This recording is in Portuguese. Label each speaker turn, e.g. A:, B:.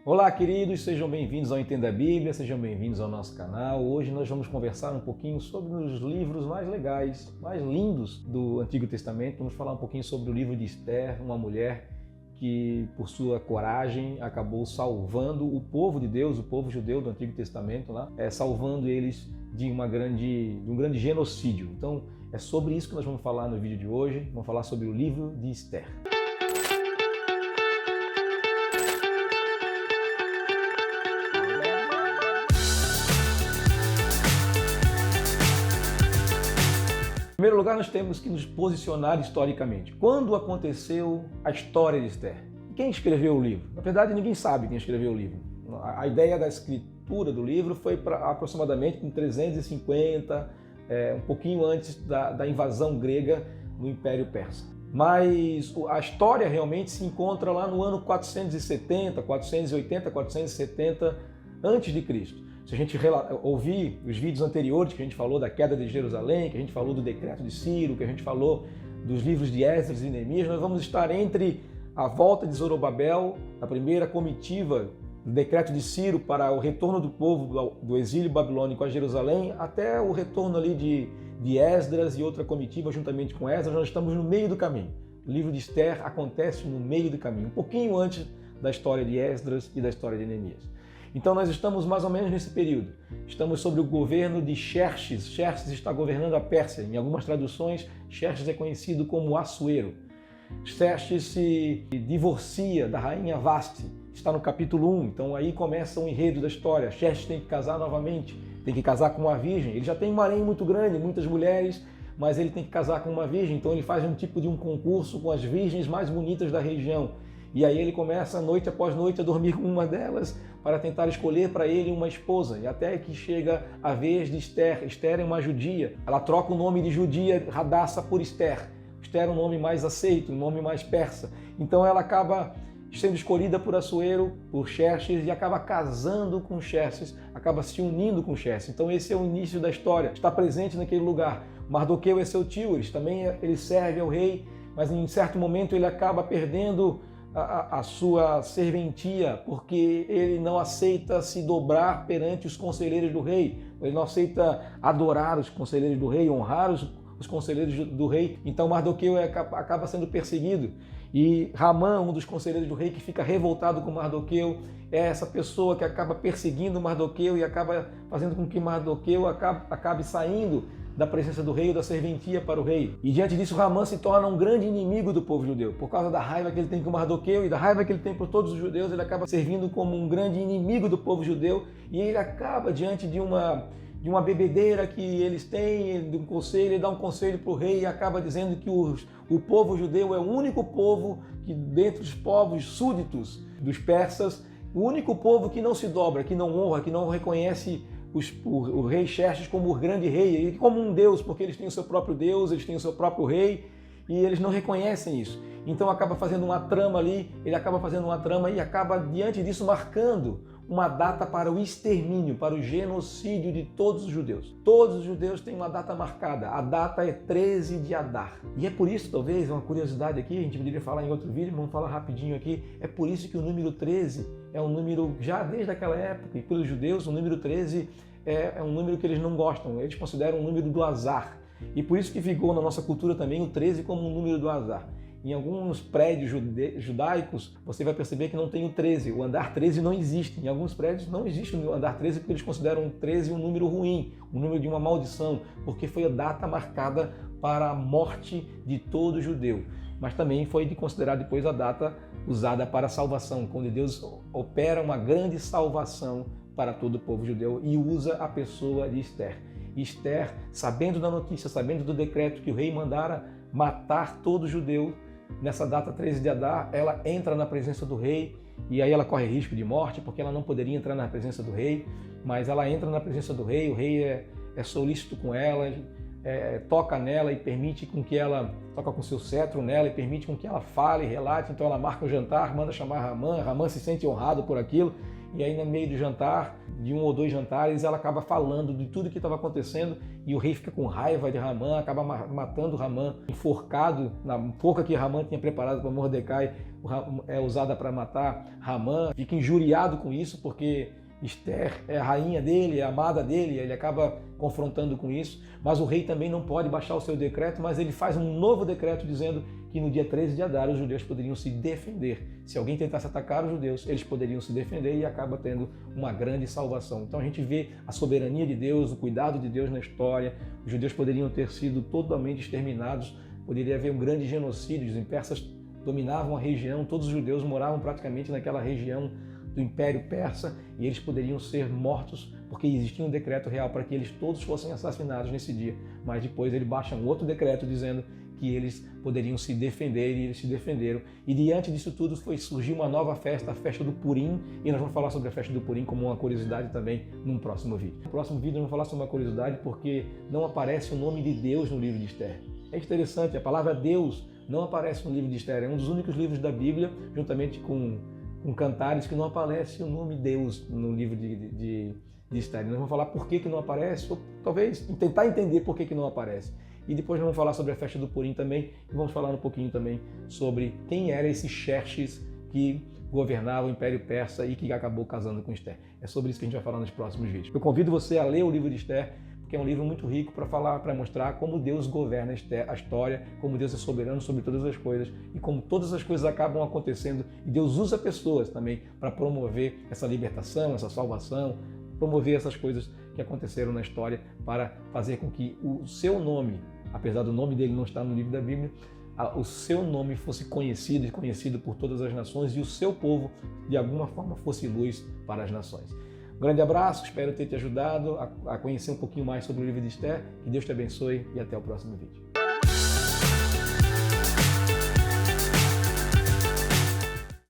A: Olá, queridos, sejam bem-vindos ao Entenda a Bíblia, sejam bem-vindos ao nosso canal. Hoje nós vamos conversar um pouquinho sobre os livros mais legais, mais lindos do Antigo Testamento. Vamos falar um pouquinho sobre o livro de Esther, uma mulher que, por sua coragem, acabou salvando o povo de Deus, o povo judeu do Antigo Testamento, salvando eles de um grande genocídio. Então, é sobre isso que nós vamos falar no vídeo de hoje. Vamos falar sobre o livro de Esther. Em primeiro lugar, nós temos que nos posicionar historicamente. Quando aconteceu a história de Esther? Quem escreveu o livro? Na verdade, ninguém sabe quem escreveu o livro. A ideia da escritura do livro foi aproximadamente em 350, um pouquinho antes da invasão grega no Império Persa. Mas a história realmente se encontra lá no ano 470, 480, 470 antes de Cristo. Se a gente ouvir os vídeos anteriores que a gente falou da queda de Jerusalém, que a gente falou do decreto de Ciro, que a gente falou dos livros de Esdras e Neemias, nós vamos estar entre a volta de Zorobabel, a primeira comitiva do decreto de Ciro para o retorno do povo do exílio babilônico a Jerusalém, até o retorno ali de Esdras e outra comitiva juntamente com Esdras. Nós estamos no meio do caminho. O livro de Esther acontece no meio do caminho, um pouquinho antes da história de Esdras e da história de Neemias. Então nós estamos mais ou menos nesse período. Estamos sob o governo de Xerxes. Xerxes está governando a Pérsia. Em algumas traduções, Xerxes é conhecido como Assuero. Xerxes se divorcia da rainha Vasti. Está no capítulo 1. Então aí começa o enredo da história. Xerxes tem que casar novamente. Tem que casar com uma virgem. Ele já tem um harém muito grande, muitas mulheres, mas ele tem que casar com uma virgem. Então ele faz um tipo de um concurso com as virgens mais bonitas da região. E aí ele começa noite após noite a dormir com uma delas para tentar escolher para ele uma esposa. E até que chega a vez de Esther. Esther é uma judia. Ela troca o nome de judia Hadassa por Esther. Esther é um nome mais aceito, um nome mais persa. Então ela acaba sendo escolhida por Assuero, por Xerxes, e acaba casando com Xerxes, acaba se unindo com Xerxes. Então esse é o início da história. Está presente naquele lugar. Mardoqueu é seu tio, ele serve ao rei, mas em certo momento ele acaba perdendo a sua serventia, porque ele não aceita se dobrar perante os conselheiros do rei, ele não aceita adorar os conselheiros do rei, honrar os conselheiros do rei. Então Mardoqueu acaba sendo perseguido, e Ramã, um dos conselheiros do rei, que fica revoltado com Mardoqueu, é essa pessoa que acaba perseguindo Mardoqueu e acaba fazendo com que Mardoqueu acabe saindo da presença do rei ou da serventia para o rei. E diante disso, Ramã se torna um grande inimigo do povo judeu. Por causa da raiva que ele tem com Mardoqueu e da raiva que ele tem por todos os judeus, ele acaba servindo como um grande inimigo do povo judeu, e ele acaba diante de uma bebedeira que eles têm, de um conselho, ele dá um conselho para o rei e acaba dizendo que o povo judeu é o único povo que, dentre os povos súditos dos persas, o único povo que não se dobra, que não honra, que não reconhece o rei Xerxes como o grande rei, e como um deus, porque eles têm o seu próprio deus, eles têm o seu próprio rei, e eles não reconhecem isso. Então acaba fazendo uma trama ali, ele acaba fazendo uma trama e acaba diante disso marcando uma data para o extermínio, para o genocídio de todos os judeus. Todos os judeus têm uma data marcada, a data é 13 de Adar. E é por isso, talvez, uma curiosidade aqui, a gente poderia falar em outro vídeo, vamos falar rapidinho aqui, é por isso que o número 13 é um número, já desde aquela época, e pelos judeus, o número 13 é um número que eles não gostam, eles consideram um número do azar. E por isso que ficou na nossa cultura também o 13 como um número do azar. Em alguns prédios judaicos, você vai perceber que não tem o 13. O andar 13 não existe. Em alguns prédios não existe o andar 13 porque eles consideram o 13 um número ruim, um número de uma maldição, porque foi a data marcada para a morte de todo judeu. Mas também foi considerada depois a data usada para a salvação, quando Deus opera uma grande salvação para todo o povo judeu e usa a pessoa de Esther. E Esther, sabendo da notícia, sabendo do decreto que o rei mandara matar todo judeu, nessa data 13 de Adar, ela entra na presença do rei, e aí ela corre risco de morte, porque ela não poderia entrar na presença do rei, mas ela entra na presença do rei, o rei é solícito com ela, toca nela e permite com que ela, toca com seu cetro nela e permite com que ela fale, relate. Então ela marca um jantar, manda chamar Ramã, Ramã se sente honrado por aquilo, e aí no meio do jantar, de 1 ou 2 jantares, ela acaba falando de tudo que estava acontecendo, e o rei fica com raiva de Ramã, acaba matando Ramã, enforcado na forca que Ramã tinha preparado para Mordecai. é usada para matar Hamã, fica injuriado com isso porque Esther é a rainha dele, é a amada dele, ele acaba confrontando com isso, mas o rei também não pode baixar o seu decreto, mas ele faz um novo decreto dizendo que no dia 13 de Adar os judeus poderiam se defender. Se alguém tentasse atacar os judeus, eles poderiam se defender e acaba tendo uma grande salvação. Então a gente vê a soberania de Deus, o cuidado de Deus na história. Os judeus poderiam ter sido totalmente exterminados, poderia haver um grande genocídio, os persas dominavam a região, todos os judeus moravam praticamente naquela região do Império Persa e eles poderiam ser mortos porque existia um decreto real para que eles todos fossem assassinados nesse dia. Mas depois ele baixa um outro decreto dizendo que eles poderiam se defender e eles se defenderam. E diante disso tudo surgiu uma nova festa, a festa do Purim, e nós vamos falar sobre a festa do Purim como uma curiosidade também num próximo vídeo. No próximo vídeo nós vamos falar sobre uma curiosidade porque não aparece o nome de Deus no livro de Esther. É interessante, a palavra Deus não aparece no livro de Esther, é um dos únicos livros da Bíblia, juntamente com Cantares, que não aparece o nome Deus no livro de Esther. Nós vamos falar por que não aparece, ou talvez tentar entender por que não aparece. E depois nós vamos falar sobre a festa do Purim também, e vamos falar um pouquinho também sobre quem era esse Xerxes que governava o Império Persa e que acabou casando com Esther. É sobre isso que a gente vai falar nos próximos vídeos. Eu convido você a ler o livro de Esther, porque é um livro muito rico para falar, para mostrar como Deus governa a história, como Deus é soberano sobre todas as coisas e como todas as coisas acabam acontecendo e Deus usa pessoas também para promover essa libertação, essa salvação, promover essas coisas que aconteceram na história para fazer com que o seu nome, apesar do nome dele não estar no livro da Bíblia, o seu nome fosse conhecido e conhecido por todas as nações e o seu povo, de alguma forma, fosse luz para as nações. Um grande abraço, espero ter te ajudado a conhecer um pouquinho mais sobre o livro de Esther. Que Deus te abençoe e até o próximo vídeo.